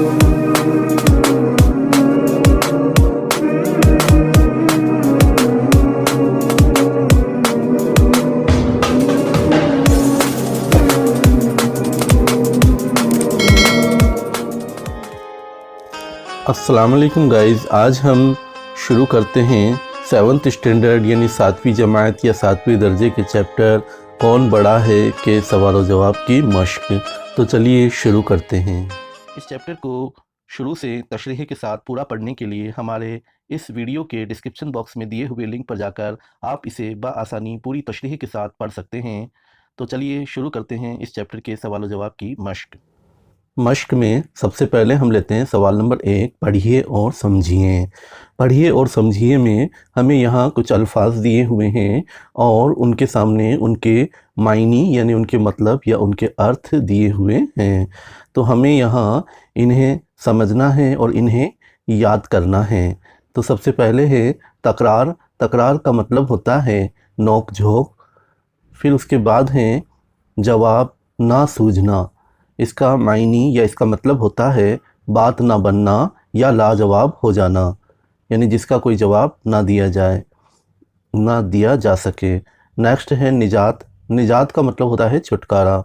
अस्सलाम वालेकुम गाइज़, आज हम शुरू करते हैं 7th स्टैंडर्ड यानी 7वीं जमात या 7वें दर्जे के चैप्टर कौन बड़ा है के सवाल और जवाब की मश्क। तो चलिए शुरू करते हैं। इस चैप्टर को शुरू से तशरीह के साथ पूरा पढ़ने के लिए हमारे इस वीडियो के डिस्क्रिप्शन बॉक्स में दिए हुए लिंक पर जाकर आप इसे बआसानी पूरी तशरीह के साथ पढ़ सकते हैं। तो चलिए शुरू करते हैं इस चैप्टर के सवाल और जवाब की मश्क। मश्क में सबसे पहले हम लेते हैं सवाल नंबर 1, पढ़िए और समझिए। पढ़िए और समझिए में हमें यहाँ कुछ अल्फाज दिए हुए हैं और उनके सामने उनके मायनी यानी उनके मतलब या उनके अर्थ दिए हुए हैं। तो हमें यहाँ इन्हें समझना है और इन्हें याद करना है। तो सबसे पहले है तकरार। तकरार का मतलब होता है नोक झोंक। फिर उसके बाद है जवाब ना सूझना। इसका मायनी या इसका मतलब होता है बात ना बनना या लाजवाब हो जाना, यानी जिसका कोई जवाब ना दिया जाए, ना दिया जा सके। नेक्स्ट है निजात। निजात का मतलब होता है छुटकारा।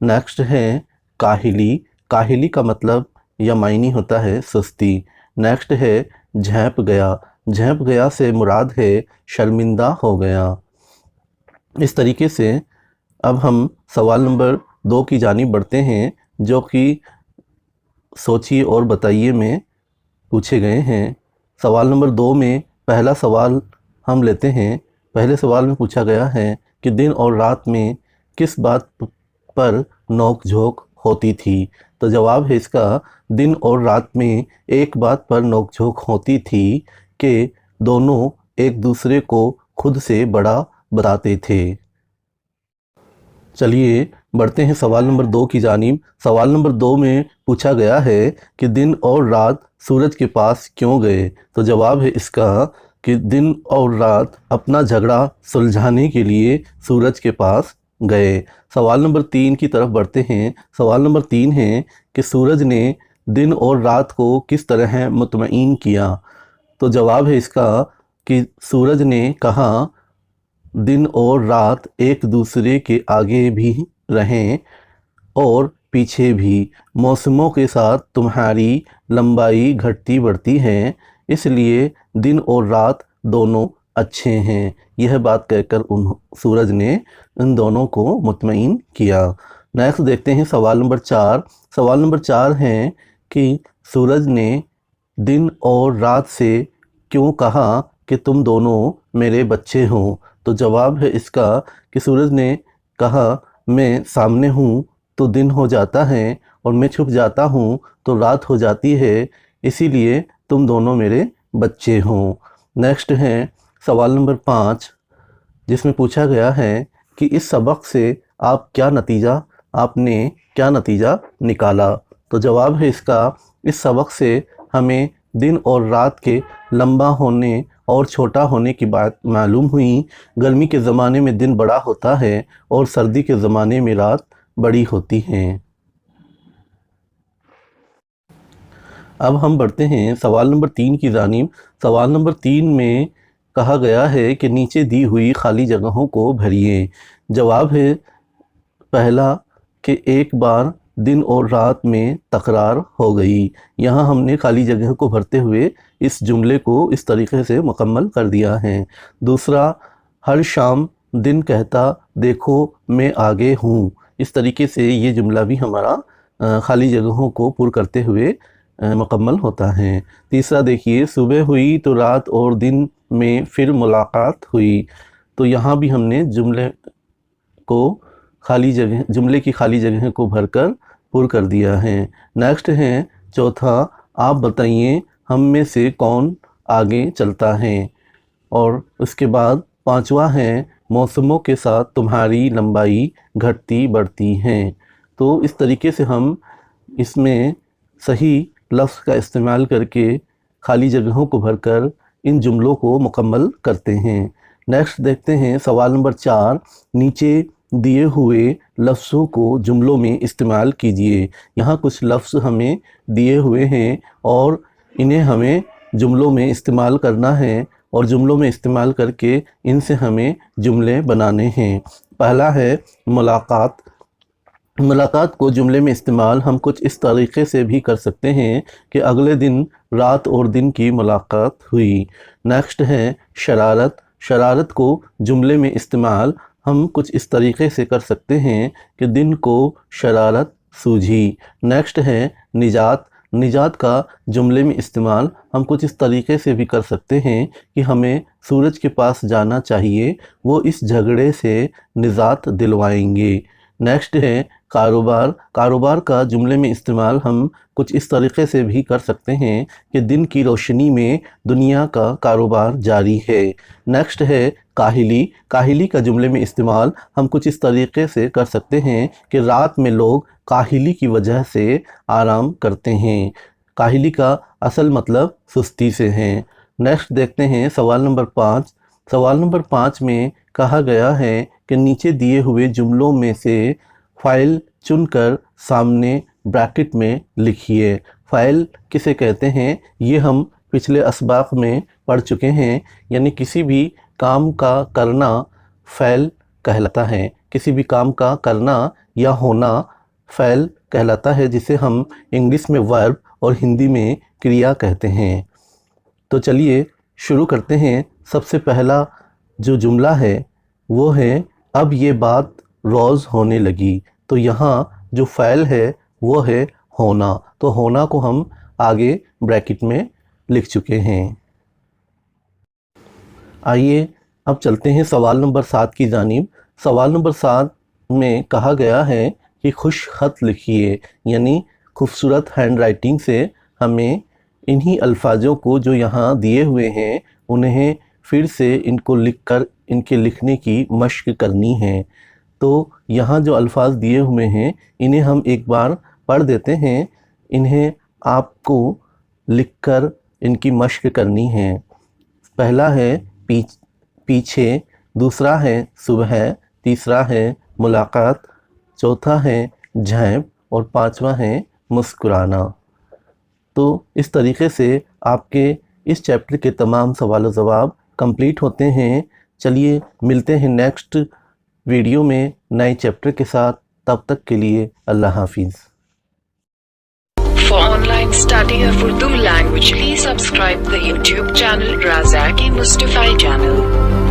नेक्स्ट है काहिली। काहिली का मतलब या मायनी होता है सुस्ती। नेक्स्ट है झेंप गया। झेंप गया से मुराद है शर्मिंदा हो गया। इस तरीके से अब हम सवाल नंबर 2 की जानिब बढ़ते हैं, जो कि सोचिए और बताइए में पूछे गए हैं। सवाल नंबर 2 में पहला सवाल हम लेते हैं। पहले सवाल में पूछा गया है कि दिन और रात में किस बात पर नोक झोंक होती थी। तो जवाब है इसका दिन और रात में एक बात पर नोक झोंक होती थी कि दोनों एक दूसरे को खुद से बड़ा बताते थे। चलिए बढ़ते हैं सवाल नंबर 2 की जानिब। सवाल नंबर 2 में पूछा गया है कि दिन और रात सूरज के पास क्यों गए। तो जवाब है इसका कि दिन और रात अपना झगड़ा सुलझाने के लिए सूरज के पास गए। सवाल नंबर 3 की तरफ बढ़ते हैं। सवाल नंबर 3 है कि सूरज ने दिन और रात को किस तरह मुतमईन किया। तो जवाब है इसका कि सूरज ने कहा दिन और रात एक दूसरे के आगे भी रहें और पीछे भी। मौसमों के साथ तुम्हारी लंबाई घटती बढ़ती है, इसलिए दिन और रात दोनों अच्छे हैं। यह बात कहकर सूरज ने इन दोनों को मुतमईन किया। नेक्स्ट देखते हैं सवाल नंबर 4। सवाल नंबर 4 है कि सूरज ने दिन और रात से क्यों कहा कि तुम दोनों मेरे बच्चे हो। तो जवाब है इसका कि सूरज ने कहा मैं सामने हूँ तो दिन हो जाता है और मैं छुप जाता हूँ तो रात हो जाती है, इसीलिए तुम दोनों मेरे बच्चे हो। नेक्स्ट है सवाल नंबर 5, जिसमें पूछा गया है कि इस सबक से आपने क्या नतीजा निकाला। तो जवाब है इसका इस सबक से हमें दिन और रात के लंबा होने और छोटा होने की बात मालूम हुई। गर्मी के ज़माने में दिन बड़ा होता है और सर्दी के ज़माने में रात बड़ी होती है। अब हम बढ़ते हैं सवाल नंबर 3 की जानिब। सवाल नंबर 3 में कहा गया है कि नीचे दी हुई खाली जगहों को भरिए। जवाब है पहला कि एक बार दिन और रात में तकरार हो गई। यहाँ हमने खाली जगह को भरते हुए इस जुमले को इस तरीके से मुकम्मल कर दिया है। दूसरा, हर शाम दिन कहता देखो मैं आगे हूँ। इस तरीके से ये जुमला भी हमारा खाली जगहों को पूरा करते हुए मुकम्मल होता है। तीसरा देखिए, सुबह हुई तो रात और दिन में फिर मुलाकात हुई। तो यहाँ भी हमने जुमले की खाली जगह को भरकर पूरा कर दिया है। नेक्स्ट है चौथा, आप बताइए हम में से कौन आगे चलता है। और उसके बाद पांचवा है मौसमों के साथ तुम्हारी लंबाई घटती बढ़ती है। तो इस तरीके से हम इसमें सही लफ्ज़ का इस्तेमाल करके खाली जगहों को भरकर इन जुमलों को मुकम्मल करते हैं। नेक्स्ट देखते हैं सवाल नंबर 4, नीचे दिए हुए लफ्ज़ों को जुमलों में इस्तेमाल कीजिए। यहाँ कुछ लफ्ज़ हमें दिए हुए हैं और इन्हें हमें जुमलों में इस्तेमाल करना है और जुमलों में इस्तेमाल करके इनसे हमें जुमले बनाने हैं। पहला है मुलाकात। मुलाकात को जुमले में इस्तेमाल हम कुछ इस तरीक़े से भी कर सकते हैं कि अगले दिन रात और दिन की मुलाकात हुई। नेक्स्ट है शरारत। शरारत को जुमले में इस्तेमाल हम कुछ इस तरीक़े से कर सकते हैं कि दिन को शरारत सूझी। नेक्स्ट है निजात। निजात का जुमले में इस्तेमाल हम कुछ इस तरीक़े से भी कर सकते हैं कि हमें सूरज के पास जाना चाहिए, वो इस झगड़े से निजात दिलवाएंगे। नेक्स्ट है कारोबार। कारोबार का जुमले में इस्तेमाल हम कुछ इस तरीक़े से भी कर सकते हैं कि दिन की रोशनी में दुनिया का कारोबार जारी है। नेक्स्ट है काहिली। काहिली का जुमले में इस्तेमाल हम कुछ इस तरीक़े से कर सकते हैं कि रात में लोग काहिली की वजह से आराम करते हैं। काहिली का असल मतलब सुस्ती से है। नेक्स्ट देखते हैं सवाल नंबर 5। सवाल नंबर 5 में कहा गया है कि नीचे दिए हुए जुमलों में से फ़ाइल चुनकर सामने ब्रैकेट में लिखिए। फ़ाइल किसे कहते हैं ये हम पिछले असबाक में पढ़ चुके हैं, यानी किसी भी काम का करना फ़ाइल कहलाता है। किसी भी काम का करना या होना फ़ाइल कहलाता है, जिसे हम इंग्लिश में वर्ब और हिंदी में क्रिया कहते हैं। तो चलिए शुरू करते हैं। सबसे पहला जो जुमला है वो है अब ये बात रोज़ होने लगी। तो यहाँ जो फ़ाइल है वो है होना, तो होना को हम आगे ब्रैकेट में लिख चुके हैं। आइए अब चलते हैं सवाल नंबर 7 की जानिब। सवाल नंबर 7 में कहा गया है कि खुश ख़त लिखिए, यानी खूबसूरत हैंड राइटिंग से हमें इन्हीं अल्फाजों को जो यहाँ दिए हुए हैं उन्हें फिर से इनको लिखकर इनके लिखने की मश्क करनी है। तो यहाँ जो अल्फाज दिए हुए हैं इन्हें हम एक बार पढ़ देते हैं। इन्हें आपको लिखकर इनकी मश्क करनी है। पहला है पीछे, दूसरा है सुबह, तीसरा है मुलाकात, चौथा है झैप और पांचवा है मुस्कुराना। तो इस तरीके से आपके इस चैप्टर के तमाम सवाल जवाब कंप्लीट होते हैं। चलिए मिलते हैं नेक्स्ट वीडियो में नए चैप्टर के साथ। तब तक के लिए अल्लाह हाफिज़। For online study of Urdu language, please subscribe the YouTube channel Razaki Mustafa channel.